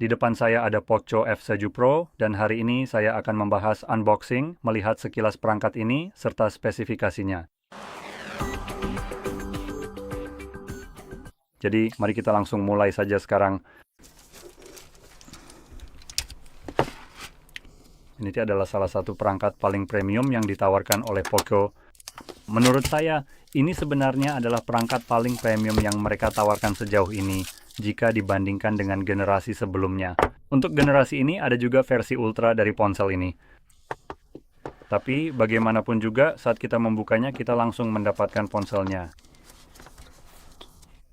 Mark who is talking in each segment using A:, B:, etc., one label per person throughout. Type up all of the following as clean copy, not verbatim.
A: Di depan saya ada Poco F7 Pro, dan hari ini saya akan membahas unboxing, melihat sekilas perangkat ini, serta spesifikasinya. Jadi, mari kita langsung mulai saja sekarang. Ini adalah salah satu perangkat paling premium yang ditawarkan oleh Poco. Menurut saya, ini sebenarnya adalah perangkat paling premium yang mereka tawarkan sejauh ini, jika dibandingkan dengan generasi sebelumnya. Untuk generasi ini ada juga versi Ultra dari ponsel ini. Tapi bagaimanapun juga, saat kita membukanya, kita langsung mendapatkan ponselnya.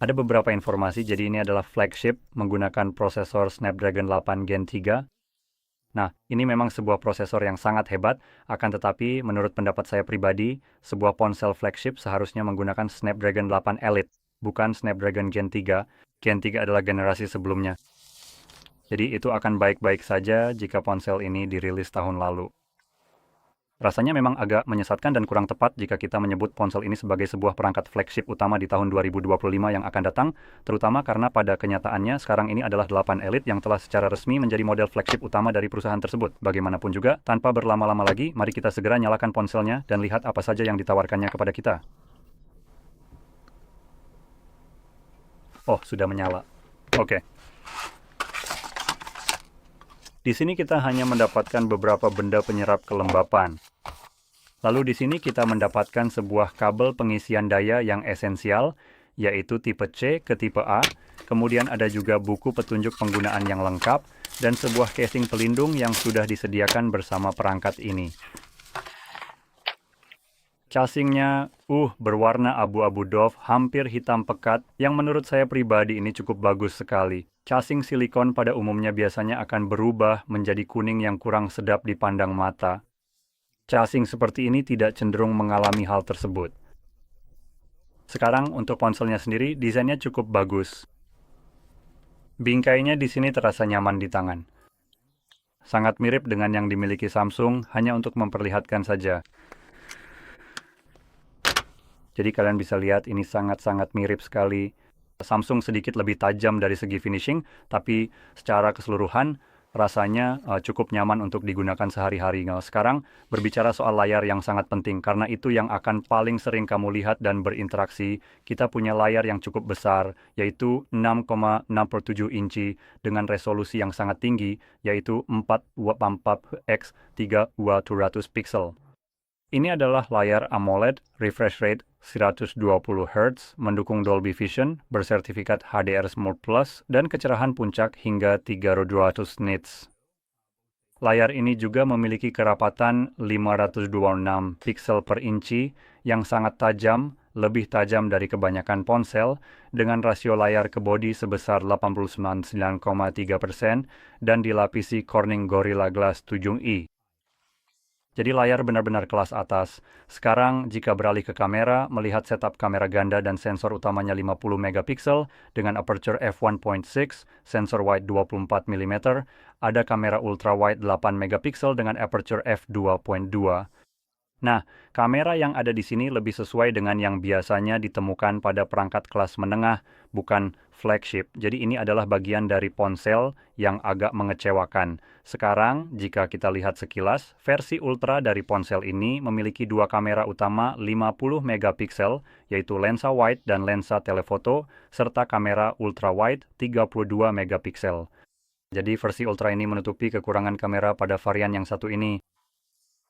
A: Ada beberapa informasi, jadi ini adalah flagship menggunakan prosesor Snapdragon 8 Gen 3. Nah, ini memang sebuah prosesor yang sangat hebat, akan tetapi menurut pendapat saya pribadi, sebuah ponsel flagship seharusnya menggunakan Snapdragon 8 Elite, bukan Snapdragon Gen 3. Gen 3 adalah generasi sebelumnya. Jadi itu akan baik-baik saja jika ponsel ini dirilis tahun lalu. Rasanya memang agak menyesatkan dan kurang tepat jika kita menyebut ponsel ini sebagai sebuah perangkat flagship utama di tahun 2025 yang akan datang, terutama karena pada kenyataannya sekarang ini adalah 8 Elite yang telah secara resmi menjadi model flagship utama dari perusahaan tersebut. Bagaimanapun juga, tanpa berlama-lama lagi, mari kita segera nyalakan ponselnya dan lihat apa saja yang ditawarkannya kepada kita. Oh, sudah menyala. Oke. Di sini kita hanya mendapatkan beberapa benda penyerap kelembapan. Lalu di sini kita mendapatkan sebuah kabel pengisian daya yang esensial, yaitu tipe C ke tipe A. Kemudian ada juga buku petunjuk penggunaan yang lengkap, dan sebuah casing pelindung yang sudah disediakan bersama perangkat ini. Casingnya berwarna abu-abu doff, hampir hitam pekat, yang menurut saya pribadi ini cukup bagus sekali. Casing silikon pada umumnya biasanya akan berubah menjadi kuning yang kurang sedap dipandang mata. Casing seperti ini tidak cenderung mengalami hal tersebut. Sekarang untuk ponselnya sendiri, desainnya cukup bagus. Bingkainya di sini terasa nyaman di tangan. Sangat mirip dengan yang dimiliki Samsung, hanya untuk memperlihatkan saja. Jadi kalian bisa lihat ini sangat-sangat mirip sekali. Samsung sedikit lebih tajam dari segi finishing, tapi secara keseluruhan rasanya cukup nyaman untuk digunakan sehari-hari. Nah, sekarang berbicara soal layar yang sangat penting, karena itu yang akan paling sering kamu lihat dan berinteraksi. Kita punya layar yang cukup besar, yaitu 6,67 inci dengan resolusi yang sangat tinggi, yaitu 424 x 3200 pixel. Ini adalah layar AMOLED, refresh rate 120 Hz, mendukung Dolby Vision, bersertifikat HDR Smooth Plus, dan kecerahan puncak hingga 3200 nits. Layar ini juga memiliki kerapatan 526 pixel per inci yang sangat tajam, lebih tajam dari kebanyakan ponsel, dengan rasio layar ke bodi sebesar 89,3% dan dilapisi Corning Gorilla Glass 7i. Jadi layar benar-benar kelas atas. Sekarang jika beralih ke kamera, melihat setup kamera ganda dan sensor utamanya 50 megapiksel dengan aperture f1.6, sensor wide 24 mm, ada kamera ultra wide 8 megapiksel dengan aperture f2.2. Nah, kamera yang ada di sini lebih sesuai dengan yang biasanya ditemukan pada perangkat kelas menengah, bukan flagship. Jadi ini adalah bagian dari ponsel yang agak mengecewakan. Sekarang, jika kita lihat sekilas, versi Ultra dari ponsel ini memiliki dua kamera utama 50 megapiksel, yaitu lensa wide dan lensa telefoto, serta kamera ultra wide 32 megapiksel. Jadi versi Ultra ini menutupi kekurangan kamera pada varian yang satu ini.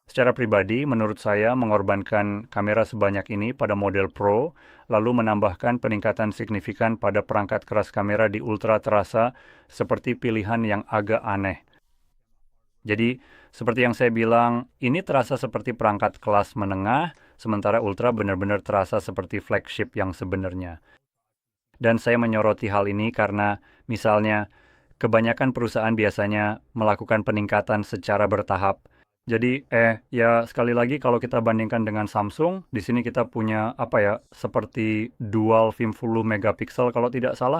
A: Secara pribadi, menurut saya mengorbankan kamera sebanyak ini pada model Pro, lalu menambahkan peningkatan signifikan pada perangkat keras kamera di Ultra terasa seperti pilihan yang agak aneh. Jadi, seperti yang saya bilang, ini terasa seperti perangkat kelas menengah, sementara Ultra benar-benar terasa seperti flagship yang sebenarnya. Dan saya menyoroti hal ini karena, misalnya, kebanyakan perusahaan biasanya melakukan peningkatan secara bertahap. Jadi, ya sekali lagi kalau kita bandingkan dengan Samsung, di sini kita punya seperti dual film full megapiksel kalau tidak salah.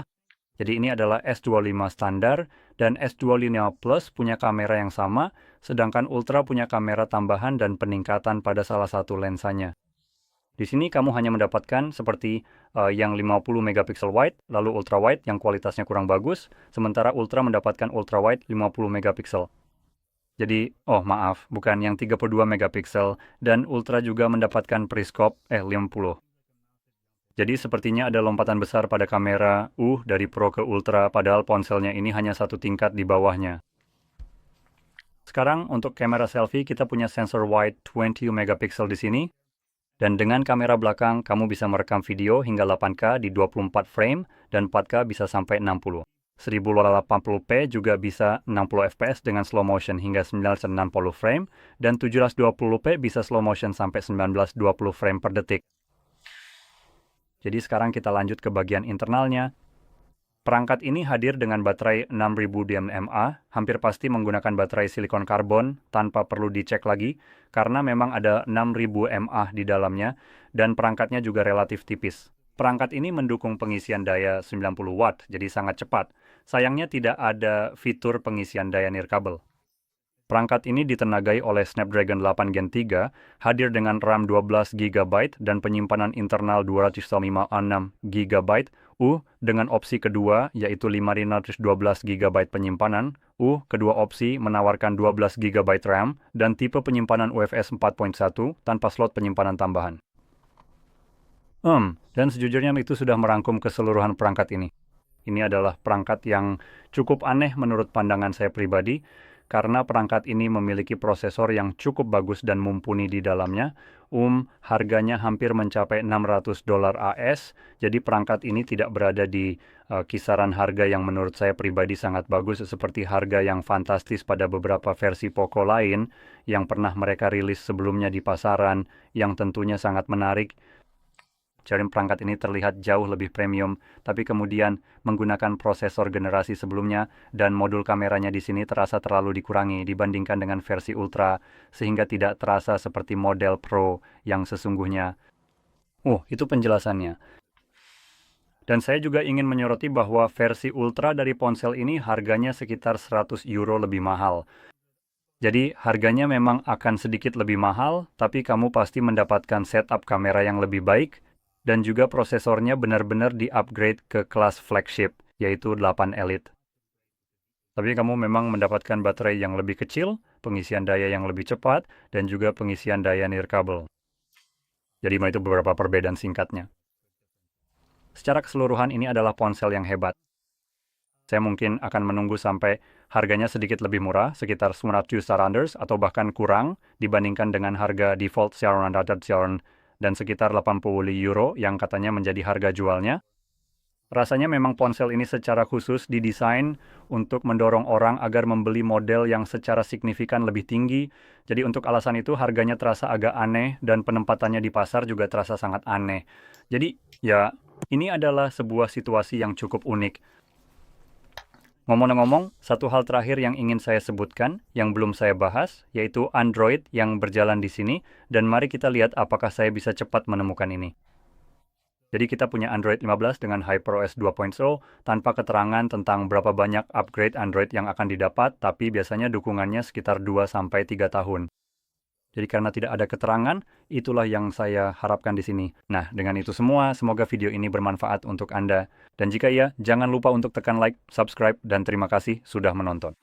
A: Jadi ini adalah S25 standar dan S25 Plus punya kamera yang sama, sedangkan Ultra punya kamera tambahan dan peningkatan pada salah satu lensanya. Di sini kamu hanya mendapatkan seperti yang 50 megapiksel wide, lalu ultra wide yang kualitasnya kurang bagus, sementara ultra mendapatkan ultra wide 50 megapiksel. Jadi, oh maaf, bukan yang 32 megapiksel, dan ultra juga mendapatkan periskop 50. Jadi sepertinya ada lompatan besar pada kamera dari Pro ke Ultra, padahal ponselnya ini hanya satu tingkat di bawahnya. Sekarang untuk kamera selfie kita punya sensor wide 20 megapiksel di sini. Dan dengan kamera belakang, kamu bisa merekam video hingga 8K di 24 frame, dan 4K bisa sampai 60. 1080p juga bisa 60 fps dengan slow motion hingga 960 frame, dan 720p bisa slow motion sampai 1920 frame per detik. Jadi sekarang kita lanjut ke bagian internalnya. Perangkat ini hadir dengan baterai 6000 mAh, hampir pasti menggunakan baterai silikon karbon tanpa perlu dicek lagi, karena memang ada 6000 mAh di dalamnya, dan perangkatnya juga relatif tipis. Perangkat ini mendukung pengisian daya 90 watt, jadi sangat cepat. Sayangnya tidak ada fitur pengisian daya nirkabel. Perangkat ini ditenagai oleh Snapdragon 8 Gen 3, hadir dengan RAM 12 GB dan penyimpanan internal 256 GB, dengan opsi kedua yaitu 512 GB penyimpanan, kedua opsi menawarkan 12 GB RAM dan tipe penyimpanan UFS 4.1 tanpa slot penyimpanan tambahan. Dan sejujurnya itu sudah merangkum keseluruhan perangkat ini. Ini adalah perangkat yang cukup aneh menurut pandangan saya pribadi, karena perangkat ini memiliki prosesor yang cukup bagus dan mumpuni di dalamnya. Harganya hampir mencapai $600 AS, jadi perangkat ini tidak berada di kisaran harga yang menurut saya pribadi sangat bagus, seperti harga yang fantastis pada beberapa versi Poco lain yang pernah mereka rilis sebelumnya di pasaran, yang tentunya sangat menarik. Jadi perangkat ini terlihat jauh lebih premium, tapi kemudian menggunakan prosesor generasi sebelumnya dan modul kameranya di sini terasa terlalu dikurangi dibandingkan dengan versi Ultra, sehingga tidak terasa seperti model Pro yang sesungguhnya. Itu penjelasannya. Dan saya juga ingin menyoroti bahwa versi Ultra dari ponsel ini harganya sekitar €100 lebih mahal. Jadi harganya memang akan sedikit lebih mahal, tapi kamu pasti mendapatkan setup kamera yang lebih baik, dan juga prosesornya benar-benar di-upgrade ke kelas flagship, yaitu 8 Elite. Tapi kamu memang mendapatkan baterai yang lebih kecil, pengisian daya yang lebih cepat, dan juga pengisian daya nirkabel. Jadi itu beberapa perbedaan singkatnya. Secara keseluruhan ini adalah ponsel yang hebat. Saya mungkin akan menunggu sampai harganya sedikit lebih murah, sekitar 100 juta randers, atau bahkan kurang dibandingkan dengan harga default Xiaomi dan sekitar €80 yang katanya menjadi harga jualnya. Rasanya memang ponsel ini secara khusus didesain untuk mendorong orang agar membeli model yang secara signifikan lebih tinggi. Jadi untuk alasan itu harganya terasa agak aneh dan penempatannya di pasar juga terasa sangat aneh. Jadi ya, ini adalah sebuah situasi yang cukup unik. Ngomong-ngomong, satu hal terakhir yang ingin saya sebutkan, yang belum saya bahas, yaitu Android yang berjalan di sini, dan mari kita lihat apakah saya bisa cepat menemukan ini. Jadi kita punya Android 15 dengan HyperOS 2.0, tanpa keterangan tentang berapa banyak upgrade Android yang akan didapat, tapi biasanya dukungannya sekitar 2-3 tahun. Jadi karena tidak ada keterangan, itulah yang saya harapkan di sini. Nah, dengan itu semua, semoga video ini bermanfaat untuk Anda. Dan jika iya, jangan lupa untuk tekan like, subscribe, dan terima kasih sudah menonton.